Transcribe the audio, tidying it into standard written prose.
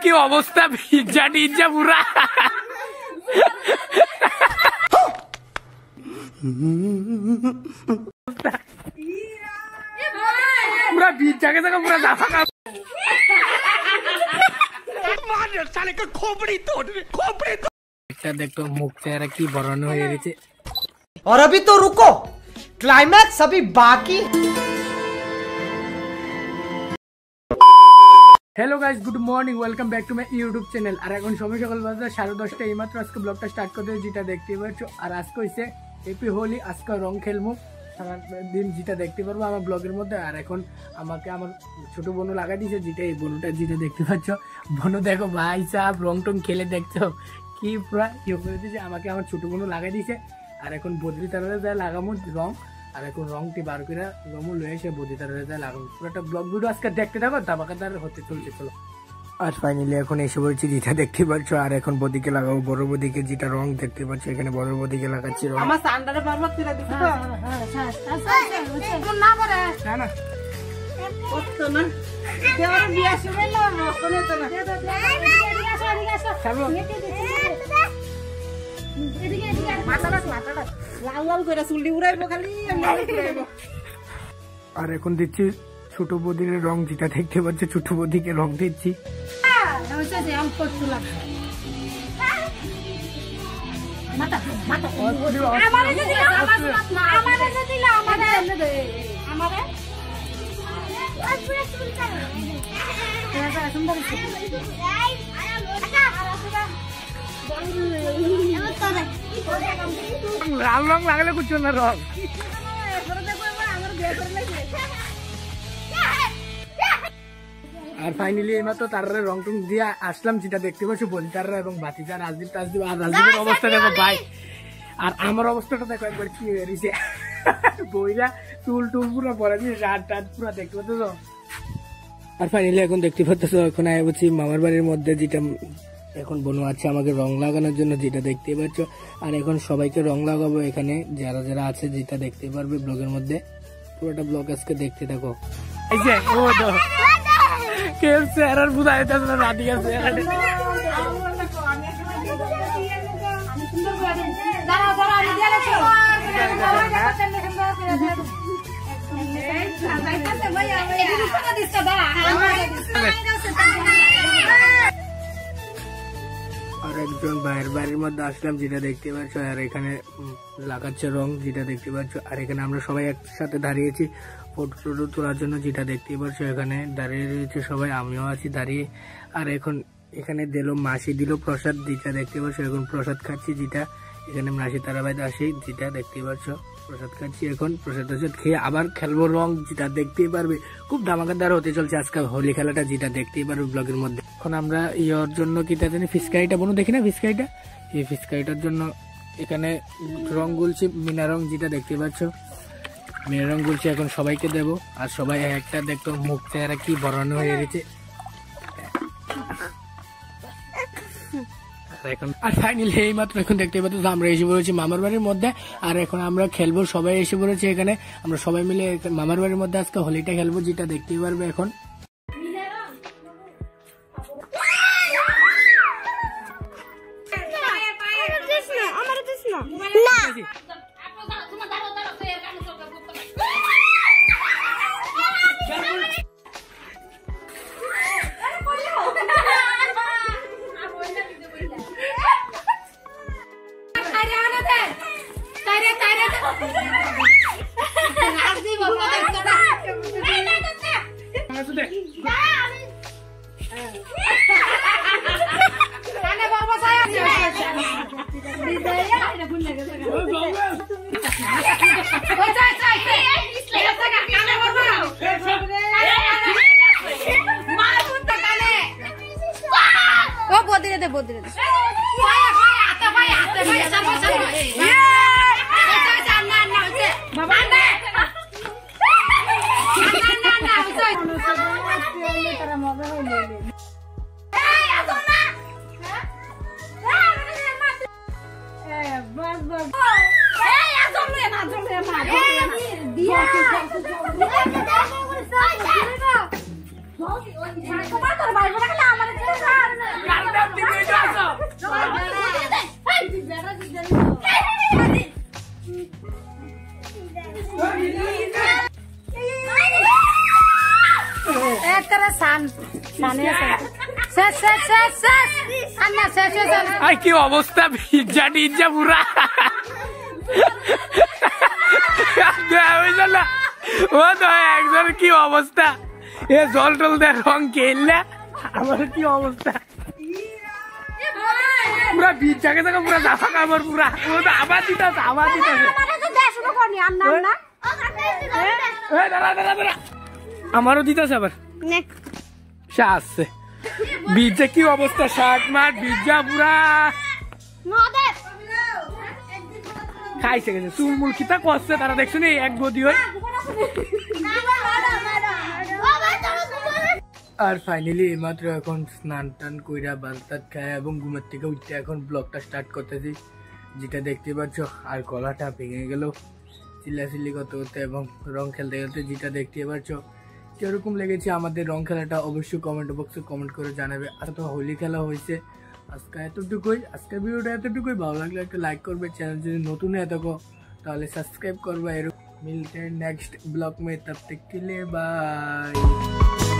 কি অবস্থা, পিজ্জা টিজ্জা পুরা পুরা পিজ্জা কে দেখো পুরা জাফা का मार साले का खोपड़ी तोड़ এটা দেখো মুখ চেহারা কি বরণ হয়ে গেছে। और अभी तो रुको, क्लाइमैक्स अभी बाकी। Hello guys, good morning, welcome back to my YouTube channel. আর এখন সময় সকাল বাজে 10:30 এইমাত্র আজকে ব্লগটা স্টার্ট করতে যেটা দেখতে পাচ্ছো। আর আজকে হইছে হ্যাপি হোলি, আজকে রং খেলমু সারা দিন যেটা দেখতে পারবো আমার ব্লগের মধ্যে। আর এখন আমাকে আমার ছোট বোনও লাগাই দিয়েছে, যেটা এই বোনটা যেটা দেখতে পাচ্ছ। বোনও দেখো ভাই সাহেব রং টং খেলে দেখছো কি পুরা ইয়ে করে দিয়েছে। আমাকে আমার ছোট বোনও লাগাই দিয়েছে। আর এখন বদ্রি তারা যায় লাগামো রং। আর এখন রংটি বার করে রঙও লয়ে এসে বদ্রি তারা যায় লাগামো। পুরোটা ব্লগ ভিডিও আজকে দেখতে থাকো, দাবাকাদার হতে চলছে চলো। আর ফাইনালি এখন এসে বলছি যেটা দেখতে পাচ্ছ। আর এখন বদিকে লাগাবো, বড় বদিকে যেটা রং দেখতে পাচ্ছ এখানে বড় বদিকে লাগাচ্ছি রং। আমার সান্ডারে বারবার তুলে দিছো তো? না করে না না কত না দেওয়ার বিয়া শুনে না মনে তো না। চলো এদিকে মাথাটা লাল লাল করে চুল উড়াইবো খালি উড়াইবো। আর এখন দিচ্ছি ছোট বদির রং, যেটা দেখতে পাচ্ছ ছোট বদিকে রং দিচ্ছি। লাল রং লাগালে কুচো না রং। আর ফাইনালি এইমাত্র তার রং টং দিয়ে আসলাম, যেটা দেখতে পাচ্ছি বলতাররা এবং বাতিজা রাজদীপ টাজদীপ। আর রাজদীপের অবস্থা দেখো ভাই, আর আমার অবস্থাটা দেখো একবার কি হয়েছে বইরা চুল টুল পুরো পরে দিয়ে রাত টাত পুরো দেখতে পাচ্ছ। আর ফাইনালি এখন দেখতে পাচ্ছ এখন আয় বলছি মামার বাড়ির মধ্যে, যেটা এখন বোন আছে আমাকে রং লাগানোর জন্য, যেটা দেখতে পাচ্ছ। আর এখন সবাইকে রং লাগাবো এখানে যারা যারা আছে, যেটা দেখতে পারবে ব্লগের মধ্যে। পুরোটা ব্লগ আজকে দেখতে থাকো। এই যে ও তো কেউ চেহারার বুঝা যেতেছে না, রাধিকা চেহারা আর একজন ভাইয়ের বাড়ির মধ্যে আসলাম, যেটা দেখতে পাচ্ছ। আর এখানে লাগাচ্ছে রং, যেটা দেখতে পাচ্ছ। আর এখানে আমরা সবাই একসাথে দাঁড়িয়েছি ফটো টটো তোলার জন্য, যেটা দেখতে পাচ্ছ। এখানে দাঁড়িয়ে রয়েছে সবাই, আমিও আছি দাঁড়িয়ে। আর এখন এখানে দিল মাসি দিল প্রসাদ, যেটা দেখতে পাচ্ছ। এখন প্রসাদ খাচ্ছি, যেটা এখানে মাসি তারাবাইতে আসি, যেটা দেখতে পাচ্ছ। প্রসাদ খাচ্ছি, এখন প্রসাদ খেয়ে আবার খেলবো রং, যেটা দেখতেই পারবে। খুব ধামাকাদার হতে চলছে আজকে হোলি খেলাটা, যেটা দেখতেই পারবে ব্লগের মধ্যে। এখন আমরা ইয়ের জন্য কি তা জানি ফিসকারিটা বোনো দেখি না, ফিসকারিটা এই ফিসকারিটার জন্য এখানে রং গুলছি, মিনা রং, যেটা দেখতে পাচ্ছ মিনা রং গুলছি। এখন সবাইকে দেব। আর সবাই একটা দেখতো মুখ চেহারা কি বরানো হয়ে গেছে এখন। আর ফাইনালি এই মাত্র এখন দেখতে পাচ্ছ আমরা এসে পড়েছি মামার বাড়ির মধ্যে। আর এখন আমরা খেলবো, সবাই এসে পড়েছে এখানে। আমরা সবাই মিলে মামার বাড়ির মধ্যে আজকে হোলিটা খেলবো, যেটা দেখতেই পারবে এখন। আই কি অবস্থা পিজ্জা টিজ্জা পুরা ও তো একজন কি অবস্থা এ জল টল দেয় রং খেললে আমার কি অবস্থা পুরা পিজ্জাকে দেখো পুরা জামা কাপড় পুরা ও তো আবার দিতেছে আমারও দিতেছে আবার আসছে পিজ্জা কি অবস্থা শার্ট মাঠ পিজ্জা পুরা খাইছে গেছে চুলমুল কিতা করছে তারা দেখছো নি এক গদি হয়ে আর ফাইনালি এইমাত্র এখন স্নান টান কইরা বালতাত খায় এবং ঘুমের থেকে উঠতে এখন ব্লগটা স্টার্ট করতেছি যেটা দেখতে পাচ্ছ আর গলাটা ভেঙে গেল চিল্লাচিল্লি করতে করতে এবং রং খেলতে খেলতে যেটা দেখতে পাচ্ছ কিরকম লেগেছে আমাদের রং খেলাটা অবশ্যই কমেন্ট বক্সে কমেন্ট করে জানাবে। আর তো হোলি খেলা হয়েছে আজকে এতটুকুই, আজকের ভিডিওটা এতটুকুই। ভালো লাগলে একটা লাইক করবে, চ্যানেল যদি নতুন হয়ে থাকো তাহলে সাবস্ক্রাইব করবে। এরকম মিলতে নেক্সট ব্লগ में, तब तक के लिए बाय।